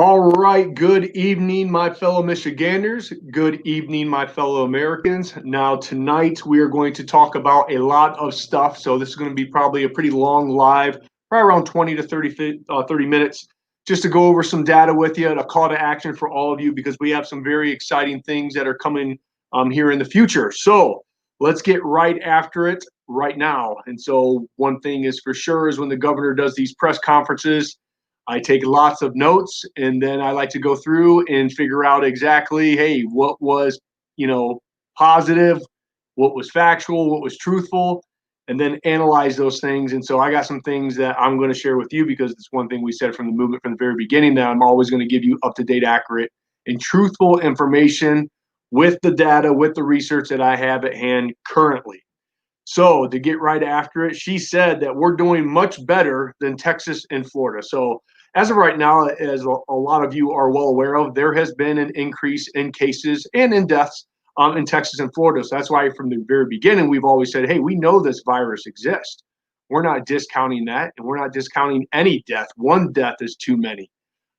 All right, good evening, my fellow Michiganders. Good evening, my fellow Americans. Now, tonight we are going to talk about a lot of stuff. So, this is going to be probably a pretty long live, probably around 20 to 30 minutes, just to go over some data with you, a call to action for all of you, because we have some very exciting things that are coming here in the future. So, let's get right after it right now. And so, one thing is for sure is when the governor does these press conferences, I take lots of notes, and then I like to go through and figure out exactly, hey, what was, positive, what was factual, what was truthful, and then analyze those things. And so I got some things that I'm going to share with you, because it's one thing we said from the movement from the very beginning, that I'm always going to give you up-to-date, accurate, and truthful information with the data, with the research that I have at hand currently. So to get right after it, she said that we're doing much better than Texas and Florida. So as of right now, as a lot of you are well aware of, there has been an increase in cases and in deaths in Texas and Florida. So that's why from the very beginning, we've always said, hey, we know this virus exists. We're not discounting that, and we're not discounting any death. One death is too many.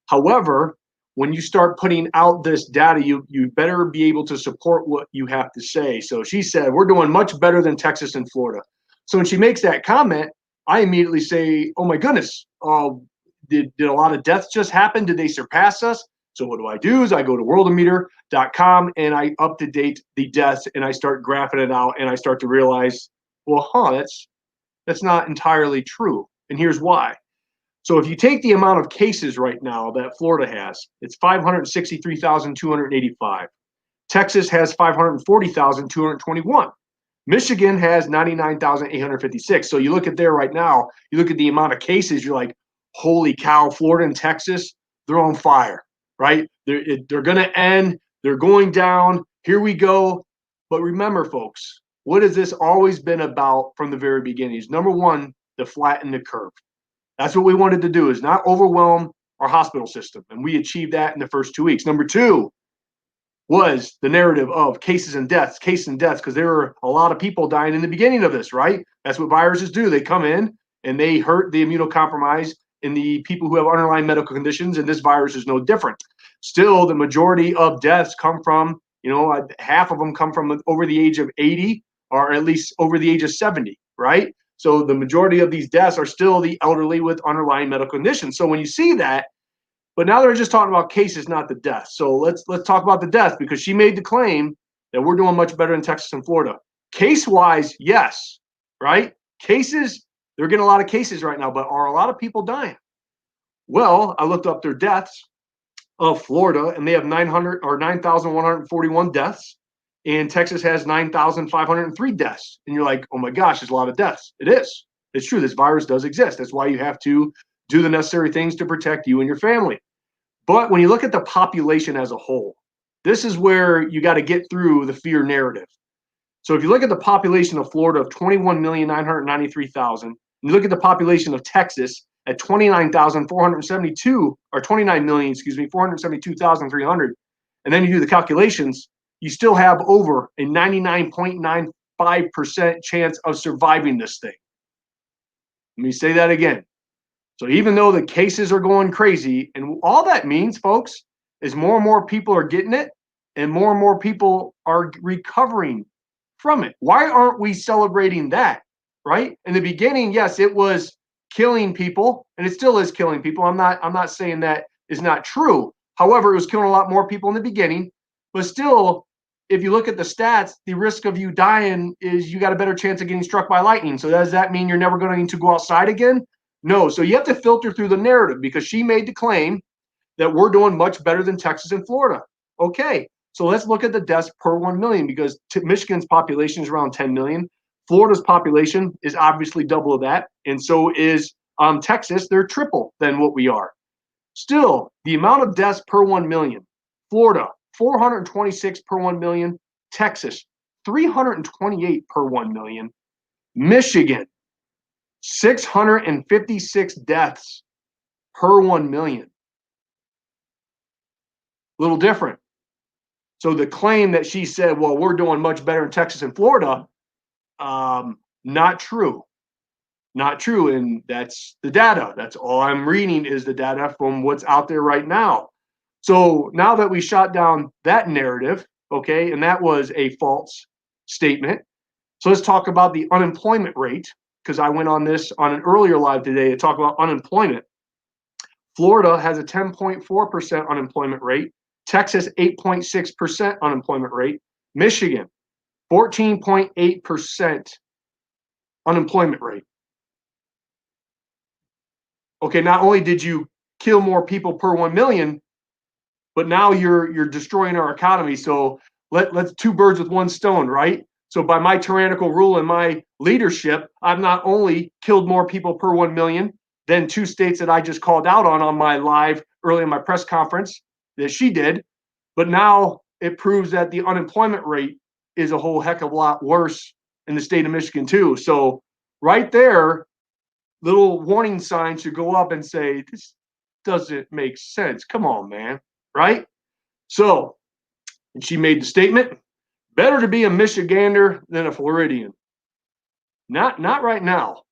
However, when you start putting out this data, you better be able to support what you have to say. So she said, we're doing much better than Texas and Florida. So when she makes that comment, I immediately say, oh my goodness, did a lot of deaths just happen? Did they surpass us? So what do? Is I go to worldometer.com and I up-to-date the deaths, and I start graphing it out, and I start to realize, well, that's not entirely true. And here's why. So if you take the amount of cases right now that Florida has, it's 563,285. Texas has 540,221. Michigan has 99,856. So you look at there right now, you look at the amount of cases, you're like, holy cow, Florida and Texas, they're on fire, right? They're going to end. They're going down. Here we go. But remember, folks, what has this always been about from the very beginning? Number one, to flatten the curve. That's what we wanted to do, is not overwhelm our hospital system. And we achieved that in the first 2 weeks. Number two was the narrative of cases and deaths, because there were a lot of people dying in the beginning of this, right? That's what viruses do. They come in and they hurt the immunocompromised and the people who have underlying medical conditions, and this virus is no different. Still, the majority of deaths come from, half of them come from over the age of 80, or at least over the age of 70, right? So the majority of these deaths are still the elderly with underlying medical conditions. So when you see that, but now they're just talking about cases, not the deaths. So let's talk about the deaths, because she made the claim that we're doing much better in Texas and Florida. Case-wise, yes, right? Cases, they're getting a lot of cases right now, but are a lot of people dying? Well, I looked up their deaths of Florida, and they have 9,141 deaths. And Texas has 9,503 deaths. And you're like, oh my gosh, there's a lot of deaths. It is. It's true. This virus does exist. That's why you have to do the necessary things to protect you and your family. But when you look at the population as a whole, this is where you got to get through the fear narrative. So if you look at the population of Florida of 21,993,000, and you look at the population of Texas at 29,472, or 29 million, 472,300, and then you do the calculations, you still have over a 99.95% chance of surviving this thing. Let me say that again. So even though the cases are going crazy, and all that means, folks, is more and more people are getting it, and more people are recovering from it. Why aren't we celebrating that, right? In the beginning, yes, it was killing people, and it still is killing people. I'm not saying that is not true. However, it was killing a lot more people in the beginning, but still, if you look at the stats, the risk of you dying is you got a better chance of getting struck by lightning. So does that mean you're never going to go outside again? No. So you have to filter through the narrative, because she made the claim that we're doing much better than Texas and Florida. Okay. So let's look at the deaths per 1 million, because Michigan's population is around 10 million. Florida's population is obviously double of that. And so is Texas. They're triple than what we are. Still, the amount of deaths per 1 million, Florida, 426 per 1 million. Texas, 328 per 1 million. Michigan, 656 deaths per 1 million. Little different. So the claim that she said, well, we're doing much better in Texas and Florida, not true. Not true. And that's the data. That's all I'm reading is the data from what's out there right now. So now that we shot down that narrative, okay, and that was a false statement. So let's talk about the unemployment rate, because I went on this on an earlier live today to talk about unemployment. Florida has a 10.4% unemployment rate. Texas, 8.6% unemployment rate. Michigan, 14.8% unemployment rate. Okay, not only did you kill more people per 1 million, but now you're destroying our economy. So let's two birds with one stone, right? So by my tyrannical rule and my leadership, I've not only killed more people per 1 million than two states that I just called out on my live early in my press conference that she did, but now it proves that the unemployment rate is a whole heck of a lot worse in the state of Michigan too. So right there, little warning signs should go up and say, this doesn't make sense. Come on, man. Right? So, and she made the statement, better to be a Michigander than a Floridian. Not right now.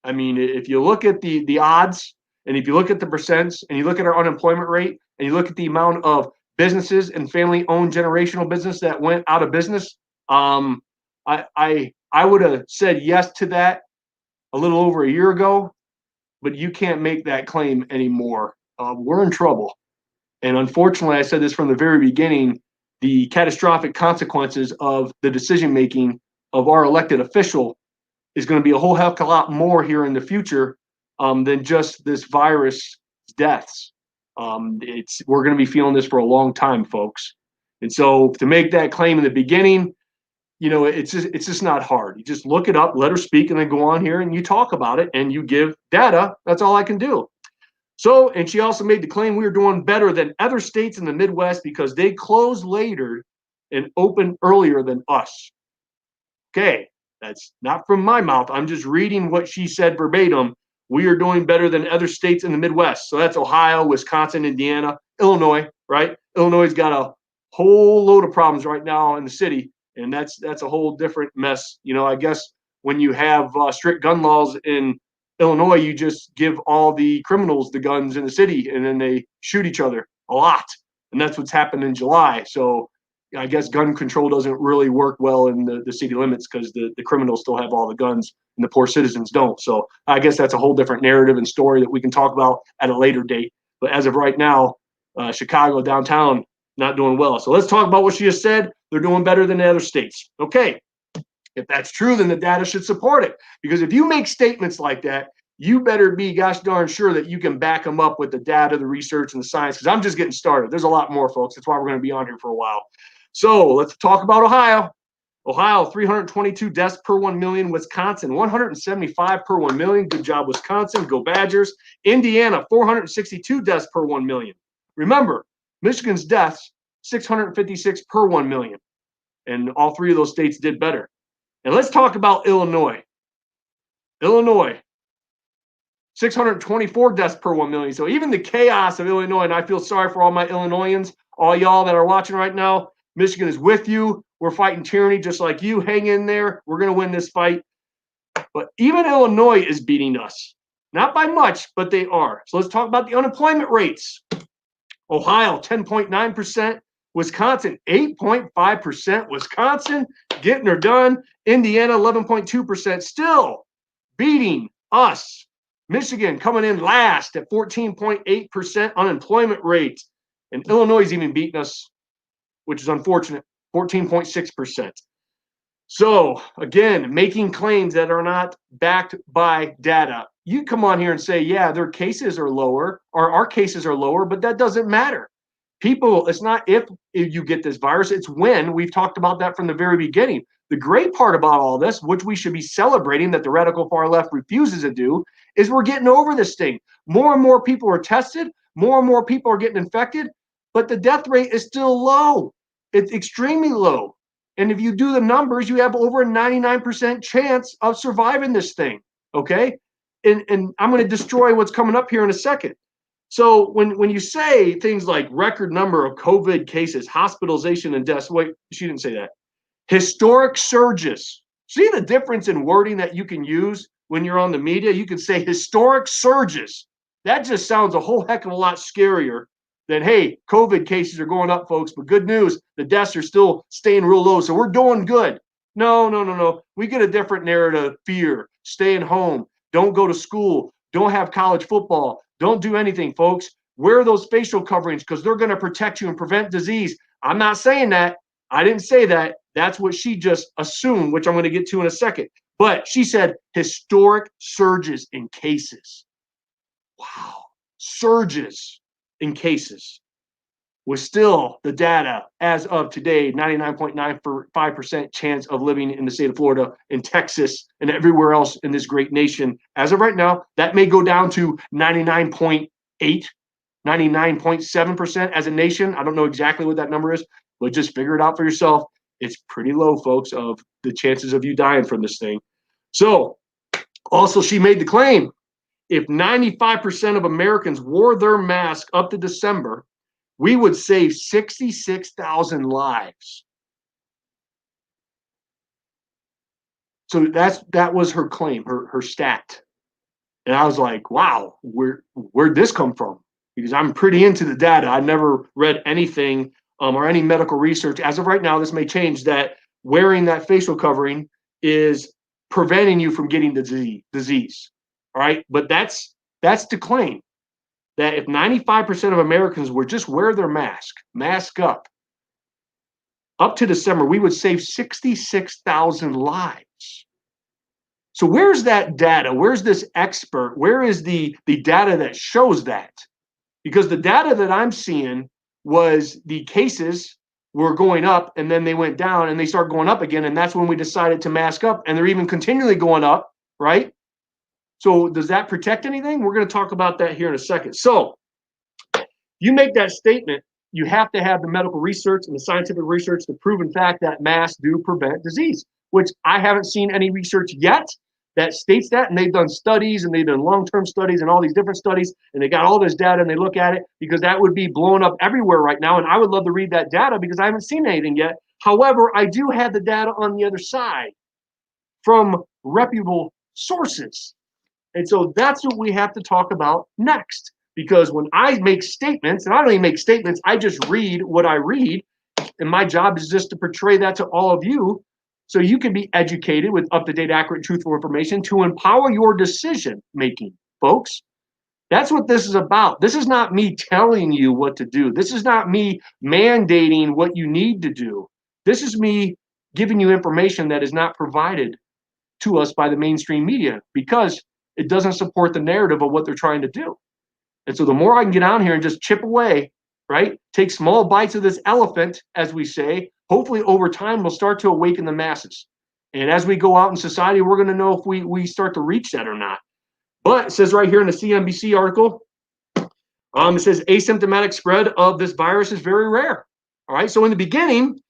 I mean, if you look at the odds, and if you look at the percents, and you look at our unemployment rate, and you look at the amount of businesses and family-owned generational business that went out of business, I would have said yes to that a little over a year ago, but you can't make that claim anymore. We're in trouble. And unfortunately, I said this from the very beginning, the catastrophic consequences of the decision making of our elected official is going to be a whole heck of a lot more here in the future than just this virus deaths. We're going to be feeling this for a long time, folks. And so to make that claim in the beginning, it's just not hard. You just look it up, let her speak, and then go on here and you talk about it and you give data. That's all I can do. So, and she also made the claim we were doing better than other states in the Midwest because they closed later and opened earlier than us. Okay, that's not from my mouth. I'm just reading what she said verbatim. We are doing better than other states in the Midwest. So that's Ohio, Wisconsin, Indiana, Illinois, right? Illinois' got a whole load of problems right now in the city, and that's a whole different mess. I guess when you have strict gun laws in Illinois, you just give all the criminals the guns in the city, and then they shoot each other a lot, and that's what's happened in July. So I guess gun control doesn't really work well in the city limits because the criminals still have all the guns and the poor citizens don't. So I guess that's a whole different narrative and story that we can talk about at a later date. But as of right now, Chicago downtown not doing well. So let's talk about what she just said. They're doing better than the other states. Okay. If that's true, then the data should support it. Because if you make statements like that, you better be gosh darn sure that you can back them up with the data, the research, and the science. Because I'm just getting started. There's a lot more, folks. That's why we're going to be on here for a while. So let's talk about Ohio. Ohio, 322 deaths per 1 million. Wisconsin, 175 per 1 million. Good job, Wisconsin. Go Badgers. Indiana, 462 deaths per 1 million. Remember, Michigan's deaths, 656 per 1 million. And all three of those states did better. And let's talk about Illinois. Illinois, 624 deaths per 1 million. So even the chaos of Illinois, and I feel sorry for all my Illinoisans, all y'all that are watching right now, Michigan is with you. We're fighting tyranny just like you. Hang in there. We're going to win this fight. But even Illinois is beating us. Not by much, but they are. So let's talk about the unemployment rates. Ohio, 10.9%. Wisconsin, 8.5%. Wisconsin, getting her done. Indiana, 11.2%. Still beating us. Michigan coming in last at 14.8% unemployment rate. And Illinois is even beating us, which is unfortunate, 14.6%. So, again, making claims that are not backed by data. You come on here and say, yeah, their cases are lower, or our cases are lower, but that doesn't matter. People, it's not if you get this virus, it's when. We've talked about that from the very beginning. The great part about all this, which we should be celebrating that the radical far left refuses to do, is we're getting over this thing. More and more people are tested. More and more people are getting infected, but the death rate is still low. It's extremely low. And if you do the numbers, you have over a 99% chance of surviving this thing, okay? And I'm going to destroy what's coming up here in a second. So when you say things like record number of COVID cases, hospitalization, and deaths, wait, she didn't say that. Historic surges. See the difference in wording that you can use when you're on the media? You can say historic surges. That just sounds a whole heck of a lot scarier then hey, COVID cases are going up, folks. But good news, the deaths are still staying real low. So we're doing good. No. We get a different narrative. Fear, staying home, don't go to school, don't have college football, don't do anything, folks. Wear those facial coverings because they're going to protect you and prevent disease. I'm not saying that. I didn't say that. That's what she just assumed, which I'm going to get to in a second. But she said historic surges in cases. Wow. Surges in cases. Was still the data as of today, 99.95% chance of living in the state of Florida, in Texas, and everywhere else in this great nation. As of right now, that may go down to 99.8, 99.7% as a nation. I don't know exactly what that number is, but just figure it out for yourself. It's pretty low, folks, of the chances of you dying from this thing. So, also, she made the claim, if 95% of Americans wore their mask up to December, we would save 66,000 lives. So that was her claim, her stat. And I was like, wow, where'd this come from? Because I'm pretty into the data. I never read anything or any medical research. As of right now, this may change, that wearing that facial covering is preventing you from getting the disease. All right. But that's the claim, that if 95% of Americans would just wear their mask up to December, we would save 66,000 lives. So where's that data? Where's this expert? Where is the data that shows that? Because the data that I'm seeing was the cases were going up and then they went down and they start going up again. And that's when we decided to mask up, and they're even continually going up, right? So does that protect anything? We're going to talk about that here in a second. So you make that statement, you have to have the medical research and the scientific research to prove, in fact, that masks do prevent disease, which I haven't seen any research yet that states that. And they've done studies, and they've done long-term studies and all these different studies, and they got all this data and they look at it, because that would be blowing up everywhere right now. And I would love to read that data because I haven't seen anything yet. However, I do have the data on the other side from reputable sources. And so that's what we have to talk about next. Because when I make statements, and I don't even make statements, I just read what I read. And my job is just to portray that to all of you so you can be educated with up-to-date, accurate, truthful information to empower your decision making, folks. That's what this is about. This is not me telling you what to do. This is not me mandating what you need to do. This is me giving you information that is not provided to us by the mainstream media, because it doesn't support the narrative of what they're trying to do. And so the more I can get on here and just chip away, right, take small bites of this elephant, as we say, hopefully over time we'll start to awaken the masses. And as we go out in society, we're going to know if we start to reach that or not. But it says right here in the CNBC article, it says asymptomatic spread of this virus is very rare. All right. So in the beginning,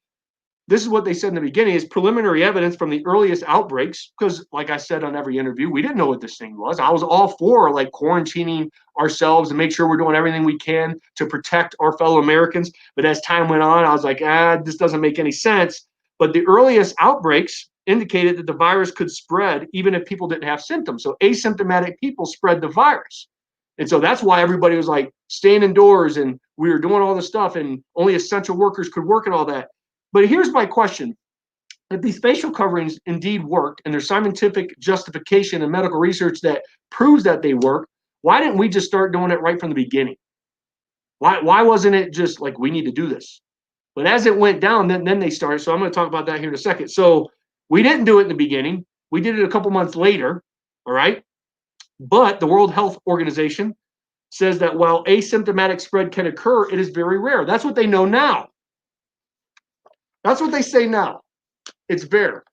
this is what they said in the beginning, is preliminary evidence from the earliest outbreaks. Because like I said on every interview, we didn't know what this thing was. I was all for like quarantining ourselves and make sure we're doing everything we can to protect our fellow Americans. But as time went on, I was like, this doesn't make any sense. But the earliest outbreaks indicated that the virus could spread even if people didn't have symptoms. So asymptomatic people spread the virus. And so that's why everybody was like staying indoors, and we were doing all this stuff, and only essential workers could work and all that. But here's my question. If these facial coverings indeed worked, and there's scientific justification and medical research that proves that they work, why didn't we just start doing it right from the beginning? Why wasn't it just like, we need to do this? But as it went down, then they started. So I'm going to talk about that here in a second. So we didn't do it in the beginning. We did it a couple months later, all right? But the World Health Organization says that while asymptomatic spread can occur, it is very rare. That's what they know now. That's what they say now. It's rare.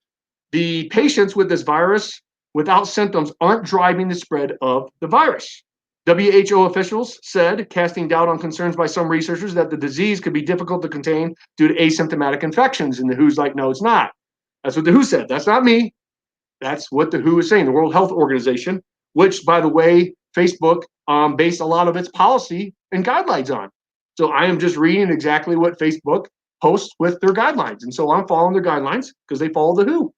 The patients with this virus without symptoms aren't driving the spread of the virus. WHO officials said, casting doubt on concerns by some researchers that the disease could be difficult to contain due to asymptomatic infections. And the WHO's like, no, it's not. That's what the WHO said. That's not me. That's what the WHO is saying, the World Health Organization, which, by the way, Facebook based a lot of its policy and guidelines on. So I am just reading exactly what Facebook posts with their guidelines. And so I'm following their guidelines because they follow the WHO.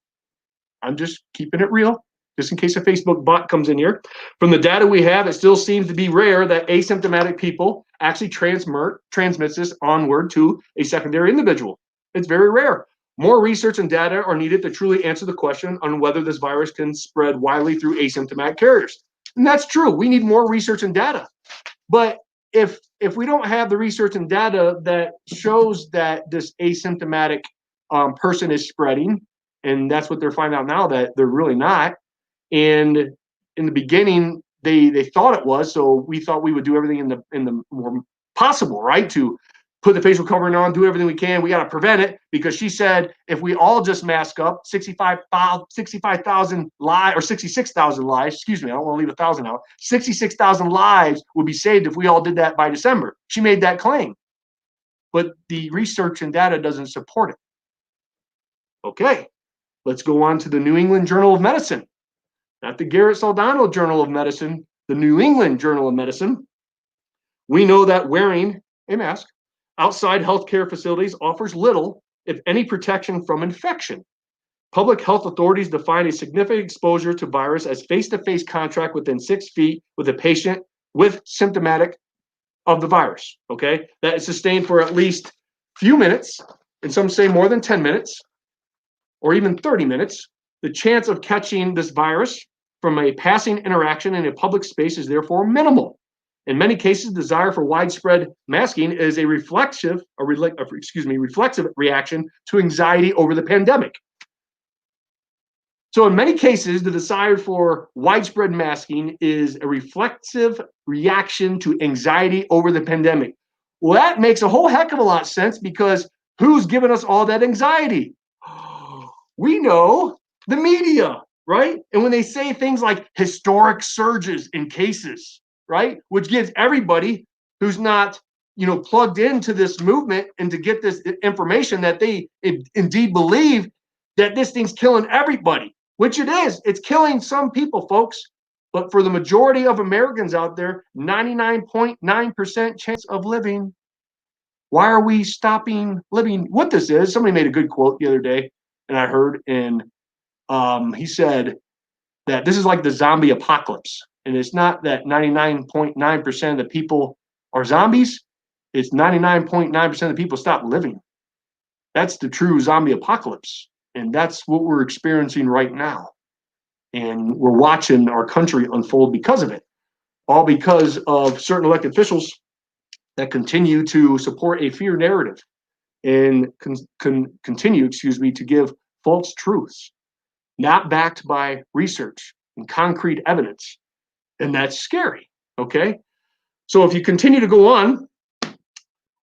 I'm just keeping it real. just in case a Facebook bot comes in here. From the data we have, it still seems to be rare that asymptomatic people actually transmits this onward to a secondary individual. It's very rare. More research and data are needed to truly answer the question on whether this virus can spread widely through asymptomatic carriers. And that's true. We need more research and data. But if we don't have the research and data that shows that this asymptomatic person is spreading, and that's what they're finding out now, that they're really not. And in the beginning, they thought it was, so we thought we would do everything in the more possible, right, to put the facial covering on, do everything we can. We got to prevent it, because she said if we all just mask up, 65,000 lives, or 66,000 lives, excuse me, I don't want to leave 1,000 out, 66,000 lives would be saved if we all did that by December. She made that claim, but the research and data doesn't support it. Okay, let's go on to the New England Journal of Medicine. Not the Garrett Soldano Journal of Medicine, the New England Journal of Medicine. We know that wearing a mask outside healthcare facilities offers little, if any, protection from infection. Public health authorities define a significant exposure to virus as face-to-face contact within 6 feet with a patient with symptomatic of the virus, okay? That is sustained for at least few minutes, and some say more than 10 minutes, or even 30 minutes. The chance of catching this virus from a passing interaction in a public space is therefore minimal. In many cases, desire for widespread masking is a reflexive reaction to anxiety over the pandemic. So in many cases, the desire for widespread masking is a reflexive reaction to anxiety over the pandemic. Well, that makes a whole heck of a lot of sense, because who's giving us all that anxiety? We know, the media, right? And when they say things like historic surges in cases, right, which gives everybody who's not, plugged into this movement and to get this information that they indeed believe that this thing's killing everybody, which it is. It's killing some people, folks. But for the majority of Americans out there, 99.9% chance of living. Why are we stopping living? What this is, somebody made a good quote the other day, and I heard, and he said that this is like the zombie apocalypse. And it's not that 99.9% of the people are zombies. It's 99.9% of the people stop living. That's the true zombie apocalypse. And that's what we're experiencing right now. And we're watching our country unfold because of it. All because of certain elected officials that continue to support a fear narrative and continue, to give false truths, not backed by research and concrete evidence. And that's scary, okay? So if you continue to go on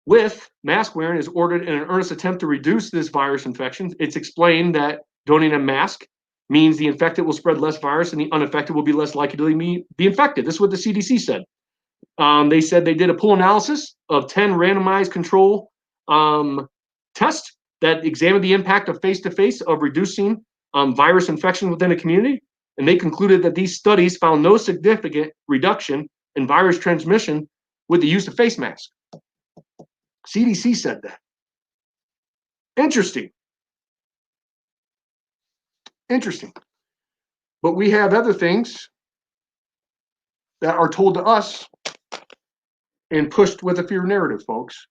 with mask wearing is ordered in an earnest attempt to reduce this virus infection, it's explained that donning a mask means the infected will spread less virus and the unaffected will be less likely to be infected. This is what the CDC said. They said they did a pool analysis of 10 randomized control tests that examined the impact of face-to-face of reducing virus infection within a community. And they concluded that these studies found no significant reduction in virus transmission with the use of face masks. CDC said that. Interesting. But we have other things that are told to us and pushed with a fear narrative, folks.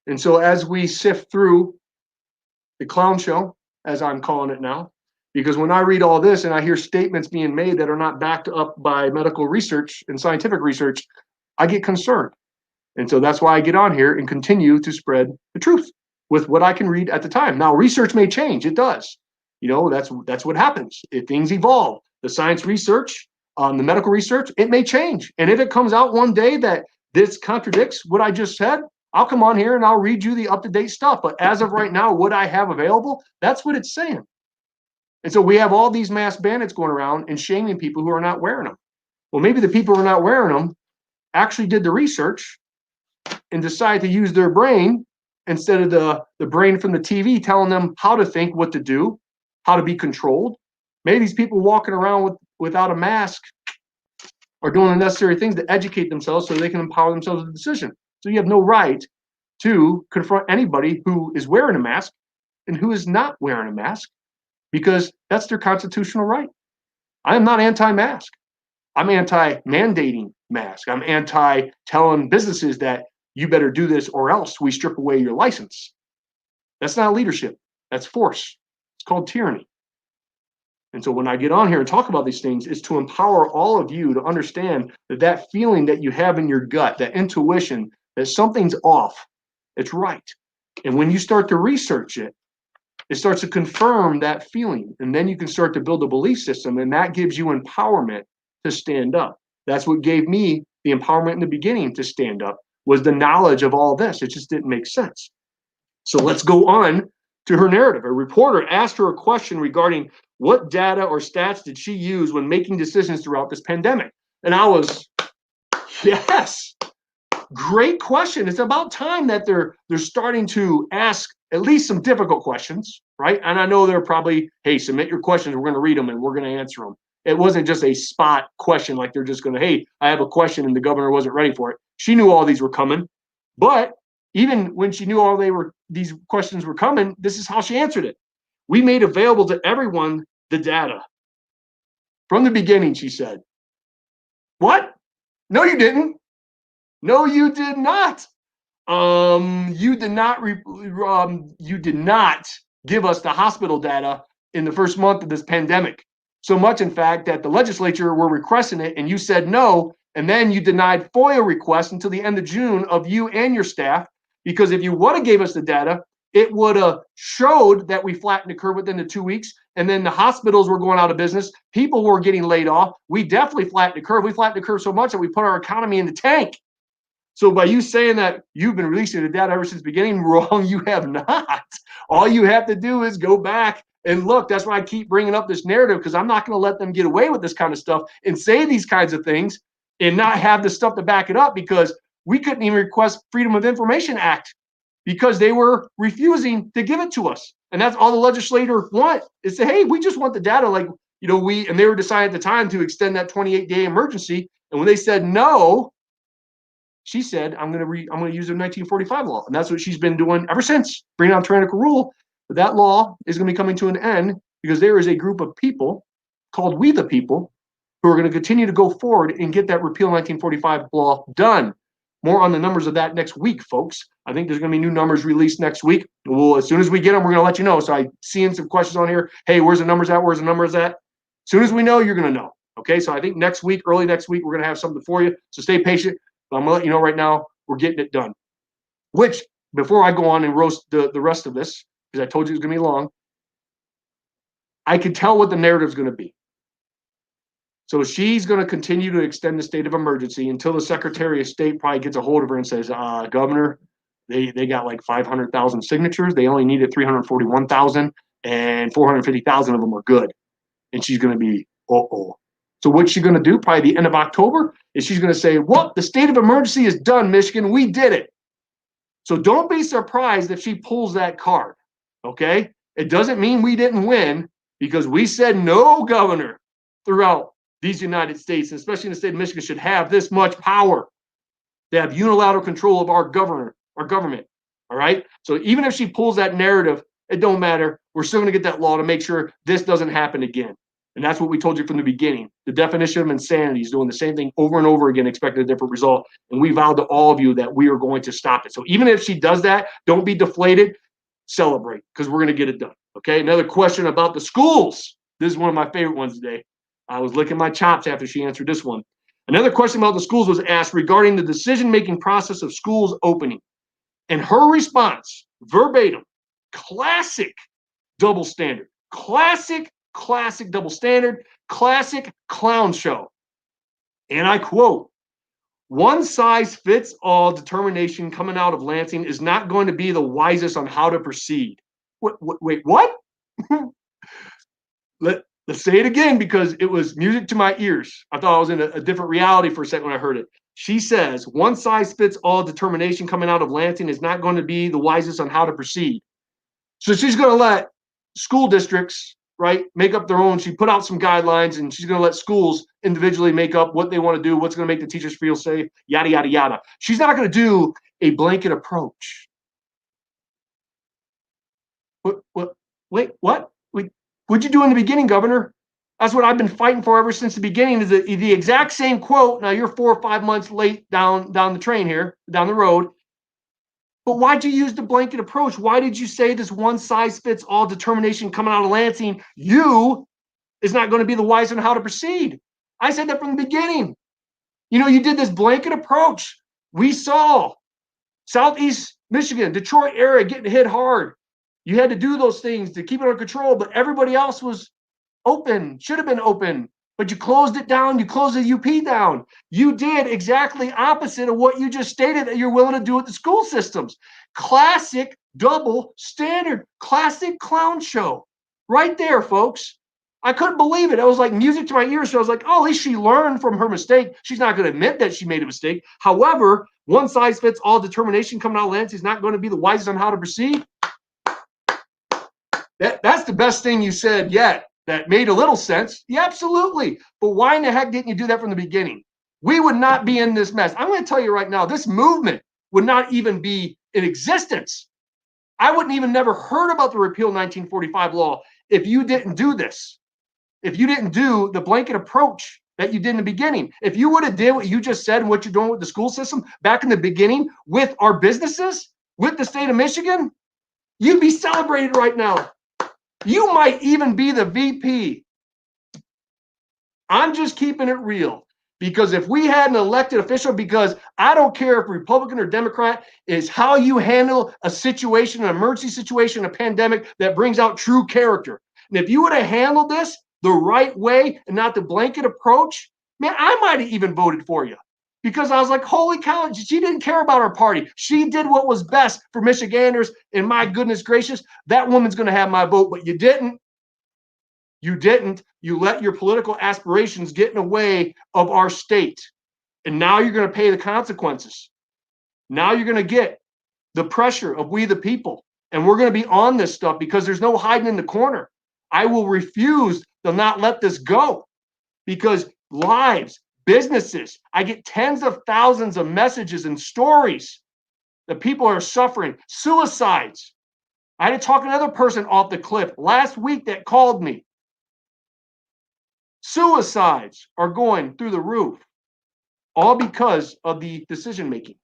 And so as we sift through the clown show, as I'm calling it now, because when I read all this and I hear statements being made that are not backed up by medical research and scientific research, I get concerned. And so that's why I get on here and continue to spread the truth with what I can read at the time. Now, research may change. It does. That's what happens. If things evolve, the science research, the medical research, it may change. And if it comes out one day that this contradicts what I just said, I'll come on here and I'll read you the up-to-date stuff. But as of right now, what I have available, that's what it's saying. And so we have all these mass bandits going around and shaming people who are not wearing them. Well, maybe the people who are not wearing them actually did the research and decided to use their brain instead of the brain from the TV telling them how to think, what to do, how to be controlled. Maybe these people walking around without a mask are doing the necessary things to educate themselves so they can empower themselves with a decision. So you have no right to confront anybody who is wearing a mask and who is not wearing a mask, because that's their constitutional right. I am not anti-mask. I'm anti-mandating mask. I'm anti-telling businesses that you better do this or else we strip away your license. That's not leadership. That's force. It's called tyranny. And so when I get on here and talk about these things, it's to empower all of you to understand that that feeling that you have in your gut, that intuition, that something's off, it's right. And when you start to research it, it starts to confirm that feeling. And then you can start to build a belief system, and that gives you empowerment to stand up. That's what gave me the empowerment in the beginning to stand up, was the knowledge of all this. It just didn't make sense. So let's go on to her narrative. A reporter asked her a question regarding what data or stats did she use when making decisions throughout this pandemic. And I was, yes, great question. It's about time that they're starting to ask at least some difficult questions, right? And I know they're probably, hey, submit your questions. We're going to read them and we're going to answer them. It wasn't just a spot question like they're just going to, hey, I have a question and the governor wasn't ready for it. She knew all these were coming, but even when she knew these questions were coming, this is how she answered it. We made available to everyone the data. From the beginning, she said. What? No, you didn't. No, you did not. You did not give us the hospital data in the first month of this pandemic. So much, in fact, that the legislature were requesting it and you said no, and then you denied FOIA requests until the end of June of you and your staff, because if you would have gave us the data, it would have showed that we flattened the curve within the 2 weeks, and then the hospitals were going out of business. People were getting laid off. We definitely flattened the curve. We flattened the curve so much that we put our economy in the tank. So by you saying that you've been releasing the data ever since the beginning, wrong, you have not. All you have to do is go back and look. That's why I keep bringing up this narrative, because I'm not going to let them get away with this kind of stuff and say these kinds of things and not have the stuff to back it up, because we couldn't even request Freedom of Information Act because they were refusing to give it to us. And that's all the legislator want, is say, hey, we just want the data. Like, and they were deciding at the time to extend that 28-day emergency. And when they said no, she said, I'm going to use the 1945 law. And that's what she's been doing ever since, bringing out tyrannical rule. But that law is going to be coming to an end because there is a group of people called We the People who are going to continue to go forward and get that repeal 1945 law done. More on the numbers of that next week, folks. I think there's going to be new numbers released next week. As soon as we get them, we're going to let you know. So I seen some questions on here. Hey, where's the numbers at? Where's the numbers at? As soon as we know, you're going to know. Okay, so I think next week, early next week, we're going to have something for you. So stay patient. But I'm going to let you know right now, we're getting it done. Which, before I go on and roast the rest of this, because I told you it's going to be long, I can tell what the narrative is going to be. So she's going to continue to extend the state of emergency until the Secretary of State probably gets a hold of her and says, Governor, they got like 500,000 signatures. They only needed 341,000, and 450,000 of them are good. And she's going to be, uh-oh. So what's she going to do? Probably the end of October is she's going to say, well, the state of emergency is done, Michigan. We did it. So don't be surprised if she pulls that card, okay? It doesn't mean we didn't win, because we said no governor throughout these United States, especially in the state of Michigan, should have this much power. They have unilateral control of our government, all right? So even if she pulls that narrative, it don't matter. We're still going to get that law to make sure this doesn't happen again. And that's what we told you from the beginning. The definition of insanity is doing the same thing over and over again, expecting a different result. And we vowed to all of you that we are going to stop it. So even if she does that, don't be deflated. Celebrate, because we're going to get it done. Okay, another question about the schools. This is one of my favorite ones today. I was licking my chops after she answered this one. Another question about the schools was asked regarding the decision-making process of schools opening. And her response, verbatim, classic double standard. Classic double standard, classic clown show. And I quote, one size fits all determination coming out of Lansing is not going to be the wisest on how to proceed. Wait, what? Let's say it again, because it was music to my ears. I thought I was in a different reality for a second when I heard it. She says, one size fits all determination coming out of Lansing is not going to be the wisest on how to proceed. So she's going to let school districts, right, make up their own. She put out some guidelines, and she's going to let schools individually make up what they want to do, what's going to make the teachers feel safe, yada, yada, yada. She's not going to do a blanket approach. Wait, what? What'd you do in the beginning, Governor? That's what I've been fighting for ever since the beginning, is the exact same quote. Now you're 4 or 5 months late down the train here, down the road. But why'd you use the blanket approach? Why did you say this one size fits all determination coming out of Lansing, you is not going to be the wise on how to proceed? I said that from the beginning. You know, you did this blanket approach. We saw Southeast Michigan, Detroit area getting hit hard. You had to do those things to keep it under control, but everybody else was open, should have been open, but you closed it down. You closed the UP down. You did exactly opposite of what you just stated that you're willing to do with the school systems. Classic double standard, classic clown show right there, folks. I couldn't believe it. It was like music to my ears. So I was like, oh, at least she learned from her mistake. She's not going to admit that she made a mistake. However, one size fits all determination coming out of Lansing is not going to be the wisest on how to proceed. That's the best thing you said yet. That made a little sense. Yeah, absolutely. But why in the heck didn't you do that from the beginning? We would not be in this mess. I'm going to tell you right now, this movement would not even be in existence. I wouldn't even never heard about the repeal 1945 law if you didn't do this. If you didn't do the blanket approach that you did in the beginning. If you would have did what you just said and what you're doing with the school system back in the beginning with our businesses, with the state of Michigan, you'd be celebrated right now. You might even be the VP. I'm just keeping it real, because if we had an elected official, because I don't care if Republican or Democrat, is how you handle a situation, an emergency situation, a pandemic that brings out true character. And if you would have handled this the right way and not the blanket approach, man, I might have even voted for you. Because I was like, holy cow, she didn't care about our party. She did what was best for Michiganders, and my goodness gracious, that woman's going to have my vote. But you didn't. You didn't. You let your political aspirations get in the way of our state. And now you're going to pay the consequences. Now you're going to get the pressure of we the people. And we're going to be on this stuff, because there's no hiding in the corner. I will refuse to not let this go, because lives, businesses, I get tens of thousands of messages and stories that people are suffering, suicides. I had to talk another person off the cliff last week that called me. Suicides are going through the roof, all because of the decision making.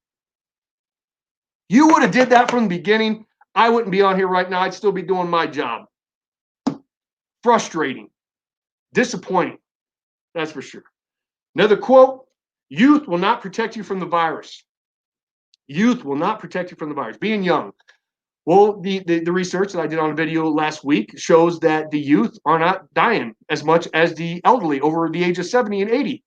You would have did that from the beginning, I wouldn't be on here right now. I'd still be doing my job. Frustrating, disappointing, that's for sure. Another quote: youth will not protect you from the virus. Youth will not protect you from the virus. Being young. Well, the research that I did on a video last week shows that the youth are not dying as much as the elderly over the age of 70 and 80.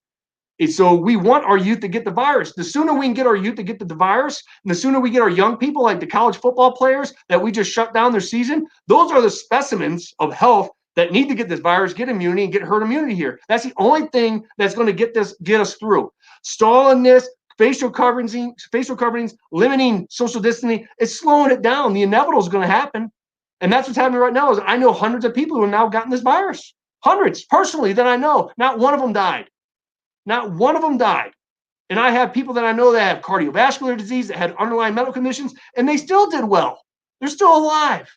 And so we want our youth to get the virus. The sooner we can get our youth to get the virus, and the sooner we get our young people, like the college football players that we just shut down their season, those are the specimens of health that need to get this virus, get immunity, and get herd immunity here. That's the only thing that's going to get us through. Stalling this, facial coverings, limiting social distancing, it's slowing it down. The inevitable is going to happen. And that's what's happening right now. Is I know hundreds of people who have now gotten this virus. Hundreds, personally, that I know. Not one of them died. Not one of them died. And I have people that I know that have cardiovascular disease, that had underlying medical conditions, and they still did well. They're still alive.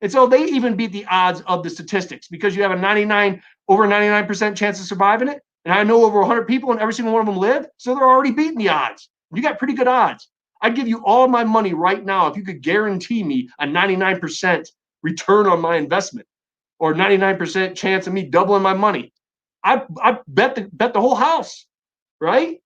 And so they even beat the odds of the statistics, because you have a over 99% chance of surviving it. And I know over 100 people, and every single one of them lived. So they're already beating the odds. You got pretty good odds. I'd give you all my money right now if you could guarantee me a 99% return on my investment, or 99% chance of me doubling my money. I bet the whole house, right?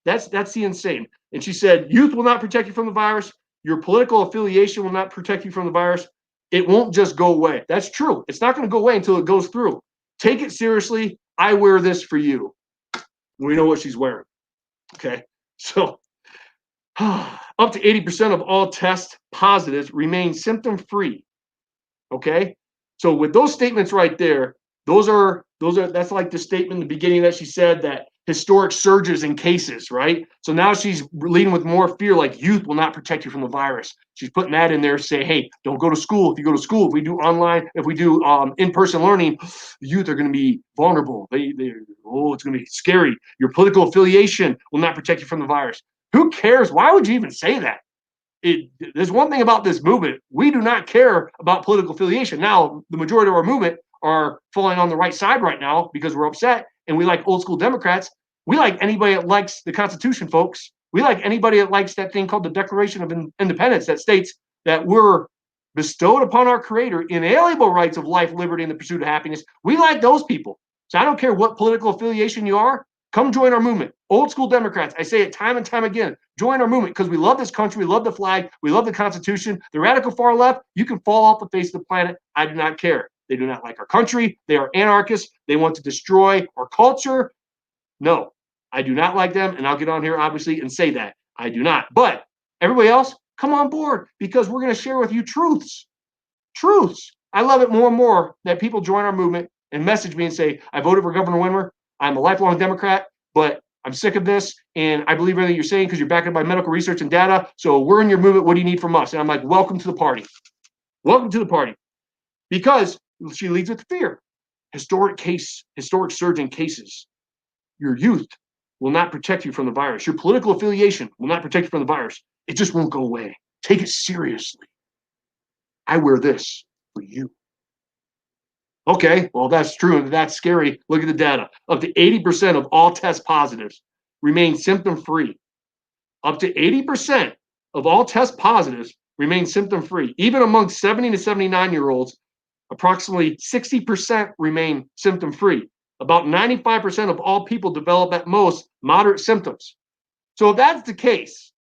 That's the insane. And she said, youth will not protect you from the virus. Your political affiliation will not protect you from the virus. It won't just go away. That's true. It's not going to go away until it goes through. Take it seriously. I wear this for you. We know what she's wearing. Okay. So up to 80% of all test positives remain symptom free. Okay. So with those statements right there, that's like the statement in the beginning that she said, that historic surges in cases, right? So now she's leading with more fear, like youth will not protect you from the virus. She's putting that in there, say, hey, don't go to school. If you go to school, if we do online, if we do in-person learning, the youth are going to be vulnerable. It's going to be scary. Your political affiliation will not protect you from the virus. Who cares? Why would you even say that? There's one thing about this movement. We do not care about political affiliation. Now, the majority of our movement are falling on the right side right now because we're upset and we like old school Democrats. We like anybody that likes the Constitution, folks. We like anybody that likes that thing called the Declaration of Independence that states that we're bestowed upon our Creator inalienable rights of life, liberty, and the pursuit of happiness. We like those people. So I don't care what political affiliation you are. Come join our movement. Old school Democrats, I say it time and time again, join our movement because we love this country, we love the flag, we love the Constitution. The radical far left, you can fall off the face of the planet. I do not care. They do not like our country. They are anarchists. They want to destroy our culture. No, I do not like them, and I'll get on here, obviously, and say that. I do not. But everybody else, come on board because we're going to share with you truths. Truths. I love it more and more that people join our movement and message me and say, I voted for Governor Whitmer. I'm a lifelong Democrat, but I'm sick of this, and I believe everything you're saying because you're backed up by medical research and data. So we're in your movement. What do you need from us? And I'm like, welcome to the party. Welcome to the party. Because she leads with fear. Historic surge in cases. Your youth will not protect you from the virus. Your political affiliation will not protect you from the virus. It just won't go away. Take it seriously. I wear this for you. Okay, well, that's true and that's scary. Look at the data. Up to 80% of all test positives remain symptom-free. Up to 80% of all test positives remain symptom-free. Even among 70 to 79-year-olds, approximately 60% remain symptom-free. About 95% of all people develop at most moderate symptoms. So if that's the case,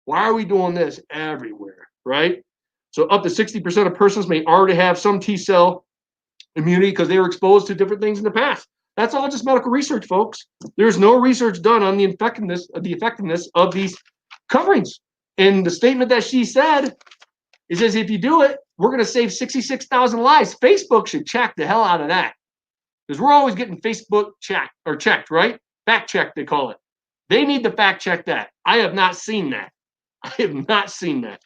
why are we doing this everywhere, right? So up to 60% of persons may already have some T-cell immunity because they were exposed to different things in the past. That's all just medical research, folks. There's no research done on the effectiveness of these coverings. And the statement that she said is as if you do it, we're going to save 66,000 lives. Facebook should check the hell out of that. Because we're always getting Facebook checked, right? Fact check, they call it. They need to fact check that. I have not seen that. I have not seen that.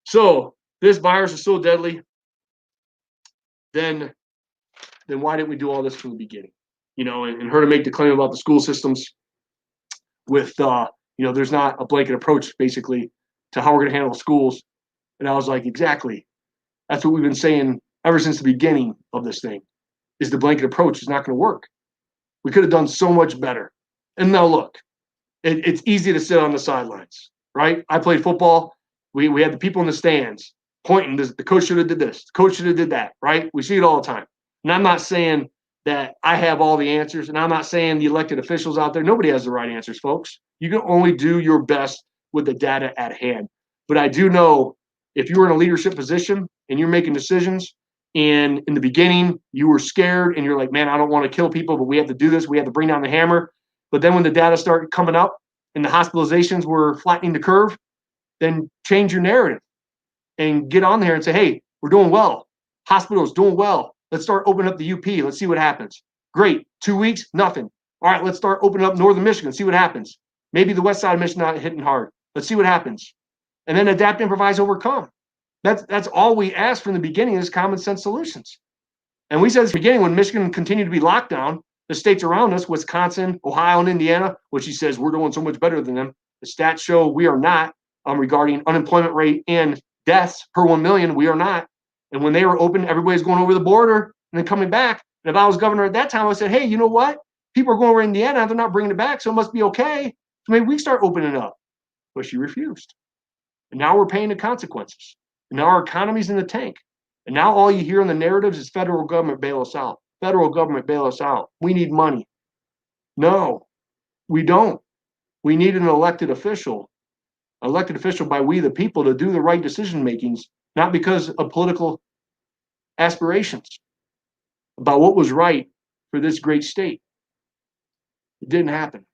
So this virus is so deadly, then why didn't we do all this from the beginning? You know, and her to make the claim about the school systems with, there's not a blanket approach, basically, to how we're going to handle schools. And I was like, exactly. That's what we've been saying ever since the beginning of this thing, is the blanket approach is not going to work. We could have done so much better. And now look, it's easy to sit on the sidelines, right? I played football. We had the people in the stands pointing, the coach should have did this, the coach should have did that, right? We see it all the time. And I'm not saying that I have all the answers, and I'm not saying the elected officials out there, nobody has the right answers, folks. You can only do your best with the data at hand. But I do know if you're in a leadership position and you're making decisions, and in the beginning you were scared and you're like, man, I don't want to kill people, but we have to do this, we have to bring down the hammer. But then when the data started coming up and the hospitalizations were flattening the curve, then change your narrative and get on there and say, hey, we're doing well. Hospitals doing well. Let's start opening up the UP. Let's see what happens. Great. 2 weeks, nothing. All right, let's start opening up northern Michigan, see what happens. Maybe the west side of Michigan not hitting hard. Let's see what happens. And then adapt, improvise, overcome. That's all we asked from the beginning is common sense solutions. And we said at the beginning when Michigan continued to be locked down, the states around us, Wisconsin, Ohio, and Indiana, which she says we're doing so much better than them. The stats show we are not regarding unemployment rate and deaths per 1 million. We are not. And when they were open, everybody's going over the border and then coming back. And if I was governor at that time, I said, hey, you know what? People are going over to Indiana. They're not bringing it back, so it must be okay. So maybe we start opening up. But she refused. And now we're paying the consequences. And now our economy's in the tank. And now all you hear in the narratives is federal government bail us out. Federal government bail us out. We need money. No, we don't. We need an elected official by we the people to do the right decision makings, not because of political aspirations, about what was right for this great state. It didn't happen.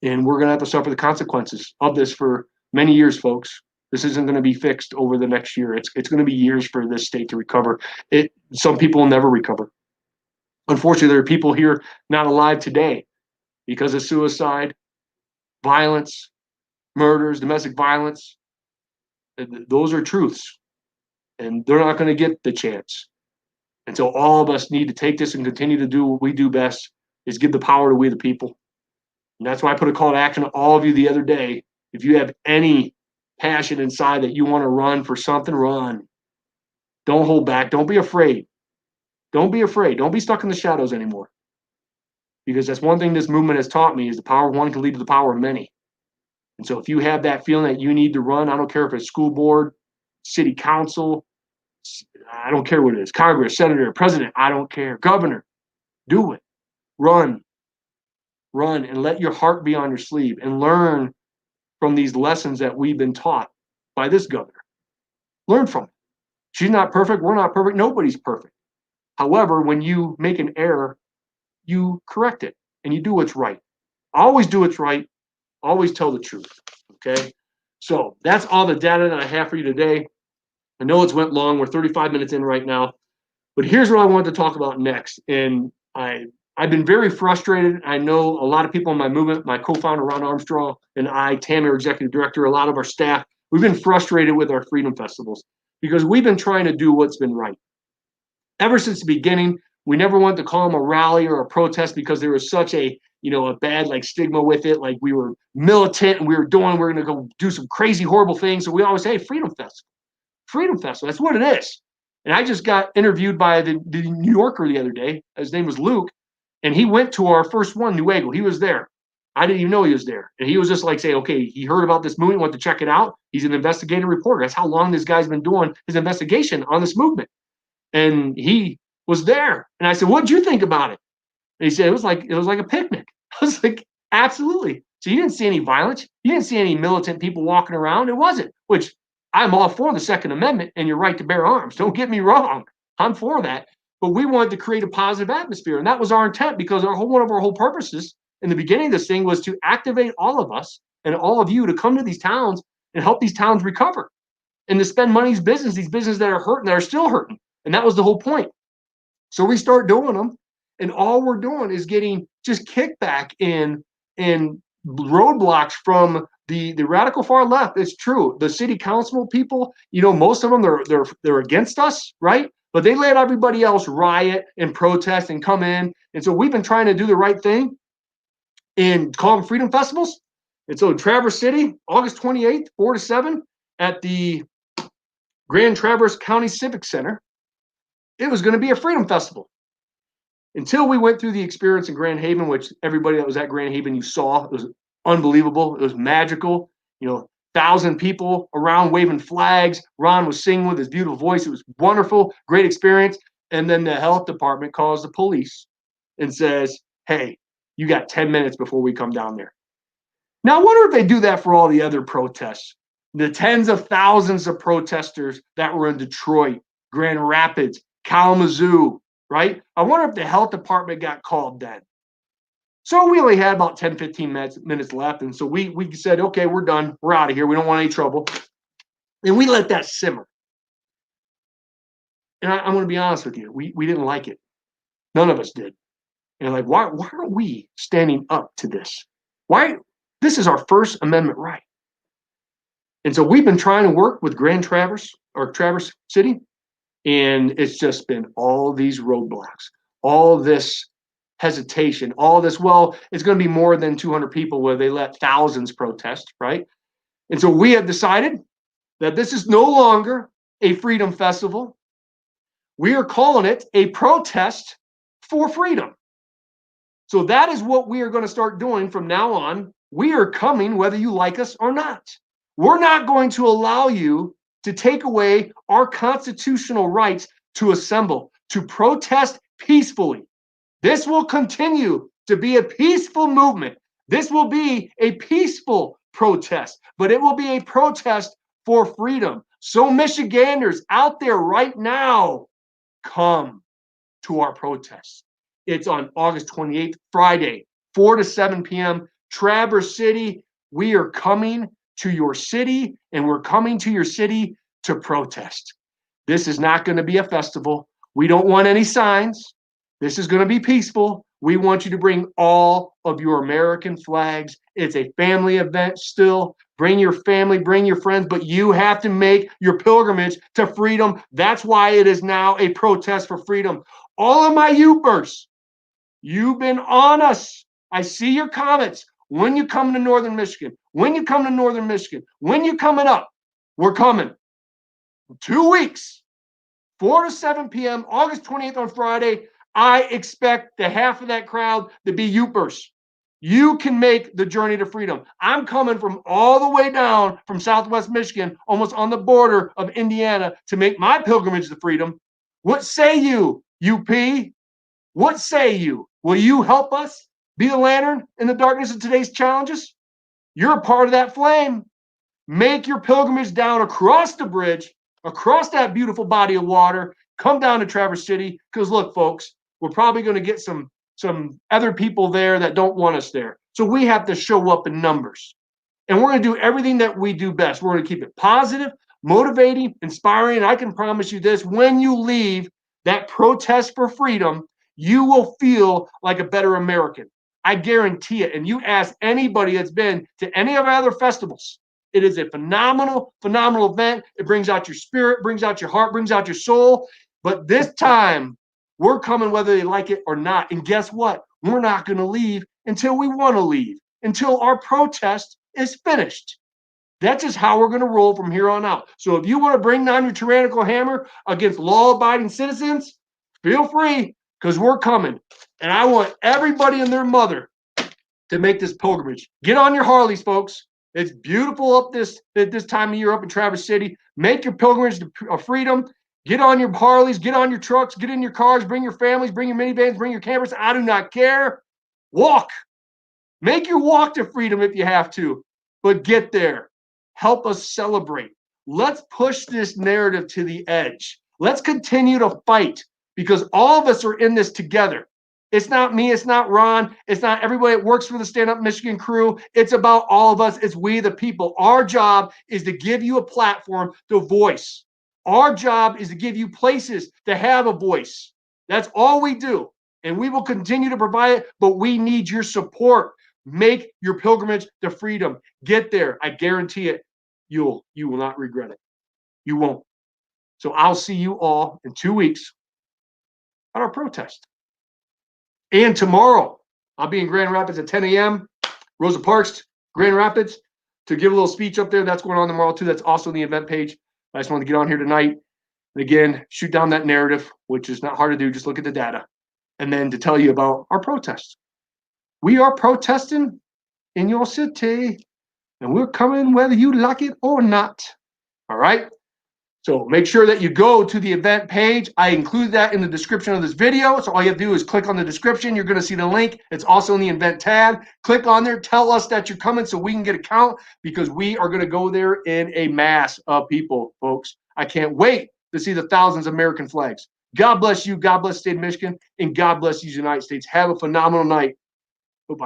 And we're going to have to suffer the consequences of this for many years, folks. This isn't going to be fixed over the next year. It's going to be years for this state to recover. Some people will never recover. Unfortunately, there are people here not alive today because of suicide, violence, murders, domestic violence. Those are truths. And they're not going to get the chance. And so all of us need to take this and continue to do what we do best, is give the power to we the people. And that's why I put a call to action to all of you the other day. If you have any passion inside that you want to run for something, run. Don't hold back. Don't be afraid. Don't be afraid. Don't be stuck in the shadows anymore. Because that's one thing this movement has taught me is the power of one can lead to the power of many. And so if you have that feeling that you need to run, I don't care if it's school board, city council, I don't care what it is, Congress, senator, president, I don't care, governor, do it. Run and let your heart be on your sleeve and learn from these lessons that we've been taught by this governor. Learn from it. She's not perfect. We're not perfect. Nobody's perfect. However, when you make an error, you correct it and you do what's right. Always do what's right. Always tell the truth. Okay. So that's all the data that I have for you today. I know it's went long. We're 35 minutes in right now, but here's what I wanted to talk about next. And I've been very frustrated. I know a lot of people in my movement, my co-founder, Ron Armstrong, and I, Tammy, our executive director, a lot of our staff, we've been frustrated with our freedom festivals because we've been trying to do what's been right. Ever since the beginning, we never wanted to call them a rally or a protest because there was such a bad stigma with it. Like we were militant and we're going to go do some crazy, horrible things. So we always say Freedom Festival. Freedom Festival, that's what it is. And I just got interviewed by the New Yorker the other day. His name was Luke. And he went to our first one, Newaygo. He was there. I didn't even know he was there. And he was just saying, okay, he heard about this movement, went to check it out. He's an investigative reporter. That's how long this guy's been doing his investigation on this movement. And he was there. And I said, what'd you think about it? And he said, it was like a picnic. I was like, absolutely. So you didn't see any violence. You didn't see any militant people walking around. It wasn't, which I'm all for the Second Amendment and your right to bear arms. Don't get me wrong. I'm for that. But we wanted to create a positive atmosphere. And that was our intent because one of our whole purposes in the beginning of this thing was to activate all of us and all of you to come to these towns and help these towns recover and to spend money in these businesses that are hurting, that are still hurting. And that was the whole point. So we start doing them. And all we're doing is getting just kickback and roadblocks from the radical far left. It's true. The city council people, most of them, they're against us, right? But they let everybody else riot and protest and come in. And so we've been trying to do the right thing and call them freedom festivals. And so Traverse City, August 28th, 4 to 7 at the Grand Traverse County Civic Center, it was going to be a freedom festival. Until we went through the experience in Grand Haven, which everybody that was at Grand Haven, you saw, it was unbelievable. It was magical. 1,000 people around waving flags. Ron was singing with his beautiful voice. It was wonderful, great experience. And then the health department calls the police and says, hey, you got 10 minutes before we come down there. Now, I wonder if they do that for all the other protests. The tens of thousands of protesters that were in Detroit, Grand Rapids, Kalamazoo, right? I wonder if the health department got called then. So we only had about 10, 15 minutes left. And so we said, okay, we're done. We're out of here. We don't want any trouble. And we let that simmer. And I'm going to be honest with you. We didn't like it. None of us did. And why aren't we standing up to this? Why? This is our First Amendment right. And so we've been trying to work with Grand Traverse or Traverse City. And it's just been all these roadblocks, all this hesitation, all this, well, it's going to be more than 200 people where they let thousands protest, right? And so we have decided that this is no longer a freedom festival. We are calling it a protest for freedom. So that is what we are going to start doing from now on. We are coming whether you like us or not. We're not going to allow you to take away our constitutional rights to assemble, to protest peacefully. This will continue to be a peaceful movement. This will be a peaceful protest, but it will be a protest for freedom. So Michiganders out there right now, come to our protest. It's on August 28th, Friday, 4 to 7 p.m. Traverse City, we are coming to your city, and we're coming to your city to protest. This is not going to be a festival. We don't want any signs. This is going to be peaceful. We want you to bring all of your American flags. It's a family event still. Bring your family, bring your friends, but you have to make your pilgrimage to freedom. That's why it is now a protest for freedom. All of my Ubers, you've been on us. I see your comments. When you come to Northern Michigan, when you come to Northern Michigan, when you coming up, we're coming. 2 weeks, 4 to 7 p.m., August 28th on Friday. I expect the half of that crowd to be Yoopers. You can make the journey to freedom. I'm coming from all the way down from Southwest Michigan, almost on the border of Indiana, to make my pilgrimage to freedom. What say you, UP? What say you? Will you help us be the lantern in the darkness of today's challenges? You're a part of that flame. Make your pilgrimage down across the bridge, across that beautiful body of water. Come down to Traverse City, because look, folks, we're probably going to get some other people there that don't want us there. So we have to show up in numbers. And we're going to do everything that we do best. We're going to keep it positive, motivating, inspiring. And I can promise you this, when you leave that protest for freedom, you will feel like a better American. I guarantee it. And you ask anybody that's been to any of our other festivals, it is a phenomenal, phenomenal event. It brings out your spirit, brings out your heart, brings out your soul. But this time, we're coming whether they like it or not. And guess what? We're not going to leave until we want to leave, until our protest is finished. That's just how we're going to roll from here on out. So if you want to bring down your tyrannical hammer against law-abiding citizens, feel free, because we're coming. And I want everybody and their mother to make this pilgrimage. Get on your Harleys, folks. It's beautiful up this time of year up in Traverse City. Make your pilgrimage to freedom. Get on your Harleys, get on your trucks, get in your cars, bring your families, bring your minivans, bring your campers. I do not care. Walk. Make your walk to freedom if you have to, but get there. Help us celebrate. Let's push this narrative to the edge. Let's continue to fight, because all of us are in this together. It's not me, it's not Ron, it's not everybody that works for the Stand Up Michigan crew. It's about all of us. It's we the people. Our job is to give you a platform to voice. Our job is to give you places to have a voice. That's all we do. And we will continue to provide it, but we need your support. Make your pilgrimage to freedom. Get there. I guarantee it. You will not regret it. You won't. So I'll see you all in 2 weeks at our protest. And tomorrow, I'll be in Grand Rapids at 10 a.m. Rosa Parks, Grand Rapids, to give a little speech up there. That's going on tomorrow, too. That's also on the event page. I just wanted to get on here tonight. And again, shoot down that narrative, which is not hard to do. Just look at the data. And then to tell you about our protest. We are protesting in your city, and we're coming whether you like it or not. All right? So make sure that you go to the event page. I include that in the description of this video. So all you have to do is click on the description. You're going to see the link. It's also in the event tab. Click on there. Tell us that you're coming so we can get a count, because we are going to go there in a mass of people, folks. I can't wait to see the thousands of American flags. God bless you. God bless the state of Michigan. And God bless you, United States. Have a phenomenal night.